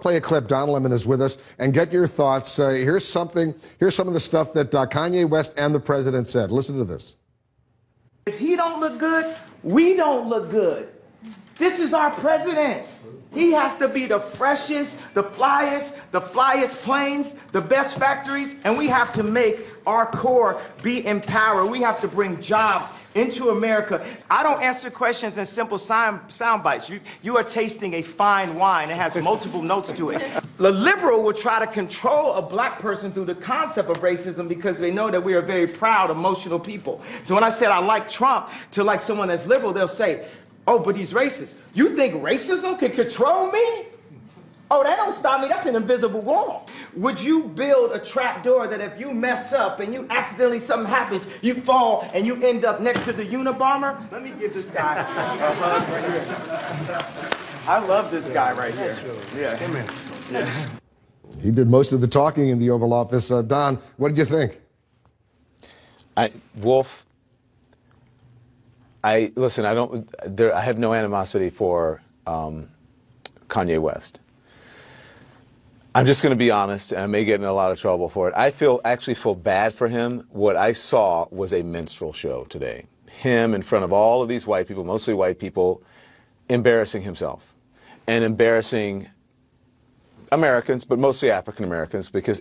play a clip. Don Lemon is with us, and get your thoughts. Here's some of the stuff that Kanye West and the president said. Listen to this. If he don't look good, we don't look good. This is our president. He has to be the freshest, the flyest planes, the best factories, and we have to make our core be empowered. We have to bring jobs into America. I don't answer questions in simple sound bites. You are tasting a fine wine. It has multiple notes to it. The liberal will try to control a black person through the concept of racism because they know that we are very proud, emotional people. So when I said I like Trump to like someone that's liberal, they'll say, oh, but he's racist. You think racism can control me? Oh, that don't stop me. That's an invisible wall. Would you build a trap door that if you mess up and you accidentally something happens, you fall and you end up next to the Unabomber? Let me give this guy a hug right here. I love this guy right here. Yeah. Come here. Yeah. He did most of the talking in the Oval Office. Don, what did you think? Wolf, listen, I have no animosity for Kanye West. I'm just going to be honest, and I may get in a lot of trouble for it. I actually feel bad for him. What I saw was a minstrel show today. Him in front of all of these white people, mostly white people, embarrassing himself and embarrassing Americans, but mostly African Americans, because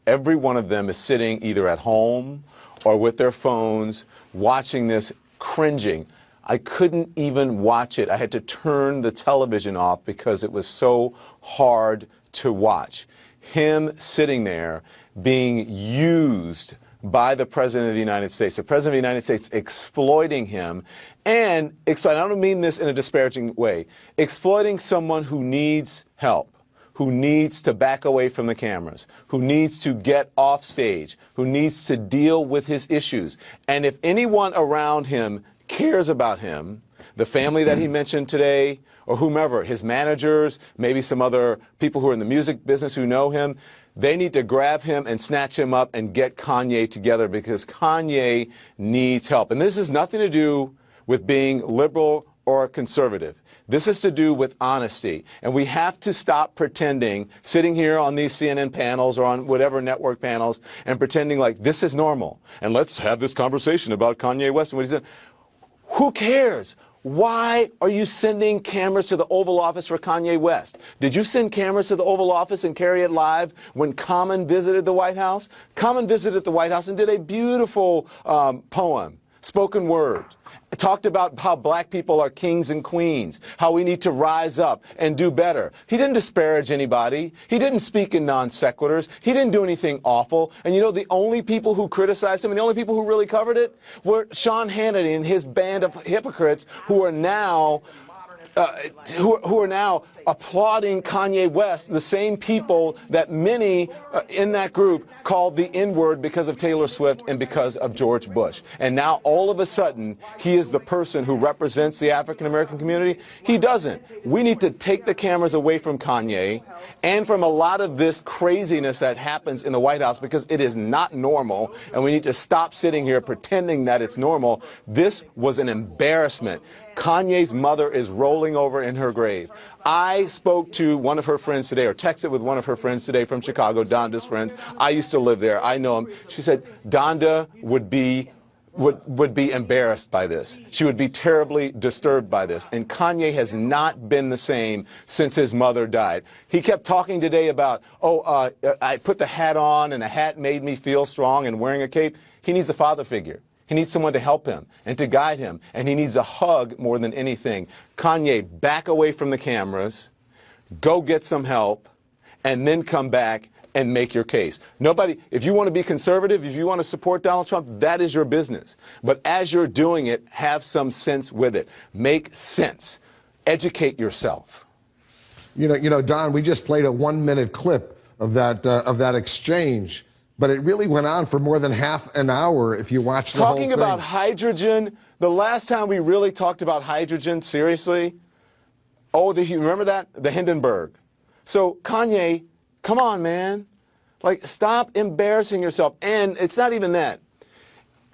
every one of them is sitting either at home or with their phones watching this, cringing. I couldn't even watch it. I had to turn the television off because it was so hard to watch. Him sitting there being used by the President of the United States, the President of the United States exploiting him, and I don't mean this in a disparaging way, exploiting someone who needs help, who needs to back away from the cameras, who needs to get off stage, who needs to deal with his issues. And if anyone around him cares about him, the family that he mentioned today, or whomever, his managers, maybe some other people who are in the music business who know him, they need to grab him and snatch him up and get Kanye together, because Kanye needs help. And this has nothing to do with being liberal or conservative. This is to do with honesty. And we have to stop pretending, sitting here on these CNN panels or on whatever network panels, and pretending like this is normal. And let's have this conversation about Kanye West and what he said. Who cares? Why are you sending cameras to the Oval Office for Kanye West? Did you send cameras to the Oval Office and carry it live when Common visited the White House? Common visited the White House and did a beautiful poem, spoken word. It talked about how black people are kings and queens, how we need to rise up and do better. He didn't disparage anybody. He didn't speak in non sequiturs. He didn't do anything awful. And you know, the only people who criticized him and the only people who really covered it were Sean Hannity and his band of hypocrites who are now applauding Kanye West, the same people that many in that group called the N-word because of Taylor Swift and because of George Bush. And now all of a sudden, he is the person who represents the African-American community. He doesn't. We need to take the cameras away from Kanye and from a lot of this craziness that happens in the White House, because it is not normal, and we need to stop sitting here pretending that it's normal. This was an embarrassment. Kanye's mother is rolling over in her grave. I spoke to one of her friends today, or texted with one of her friends today from Chicago, Donda's friends. I used to live there. I know him. She said Donda would be embarrassed by this. She would be terribly disturbed by this. And Kanye has not been the same since his mother died. He kept talking today about, I put the hat on and the hat made me feel strong, and wearing a cape. He needs a father figure. He needs someone to help him and to guide him, and he needs a hug more than anything. Kanye, back away from the cameras, go get some help, and then come back and make your case. If you want to be conservative, if you want to support Donald Trump, that is your business. But as you're doing it, have some sense with it. Make sense. Educate yourself. You know, Don, we just played a 1-minute clip of that exchange. But it really went on for more than half an hour if you watch the whole thing. Talking about hydrogen, the last time we really talked about hydrogen, seriously, you remember that? The Hindenburg. So, Kanye, come on, man. Like, stop embarrassing yourself. And it's not even that.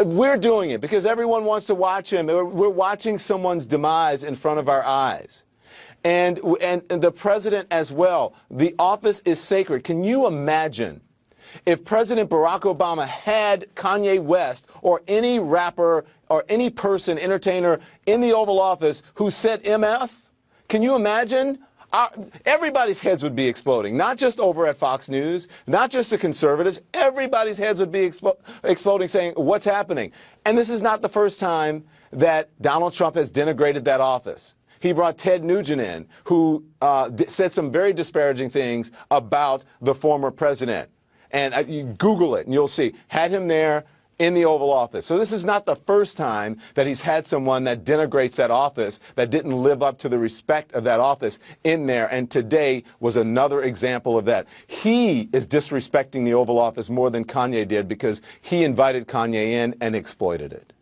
We're doing it because everyone wants to watch him. We're watching someone's demise in front of our eyes. and the president as well. The office is sacred. Can you imagine if President Barack Obama had Kanye West or any rapper or any person, entertainer in the Oval Office who said MF? Can you imagine? Everybody's heads would be exploding, not just over at Fox News, not just the conservatives. Everybody's heads would be exploding, saying, what's happening? And this is not the first time that Donald Trump has denigrated that office. He brought Ted Nugent in, who said some very disparaging things about the former president. And you Google it, and you'll see. Had him there in the Oval Office. So this is not the first time that he's had someone that denigrates that office, that didn't live up to the respect of that office in there. And today was another example of that. He is disrespecting the Oval Office more than Kanye did because he invited Kanye in and exploited it.